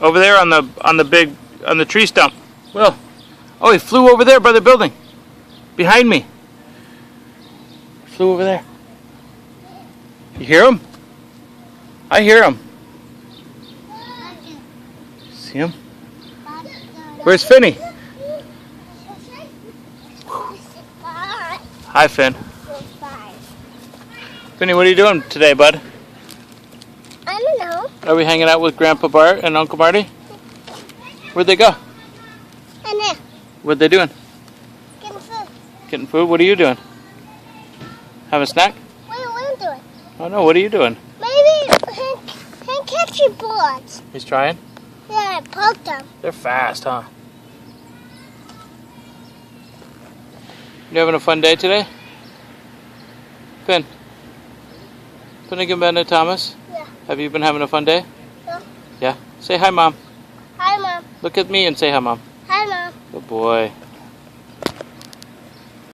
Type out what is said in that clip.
Over there on the tree stump. Will. Oh, he flew over there by the building. Behind me. Flew over there. You hear him? I hear him. See him? Where's Finny? Hi, Finn. Finny, what are you doing today, bud? I don't know. Are we hanging out with Grandpa Bart and Uncle Marty? Where'd they go? And there. What they doing? Getting food. Getting food? What are you doing? Have a snack? What are you doing? Oh no, what are you doing? Maybe hand catching boards. He's trying? Yeah, I poked them. They're fast, huh? You having a fun day today? Finn? Finnegan Bennett Thomas? Yeah. Have you been having a fun day? Yeah. Yeah? Say hi, Mom. Hi, Mom. Look at me and say hi, Mom. Hi, Mom. Good boy.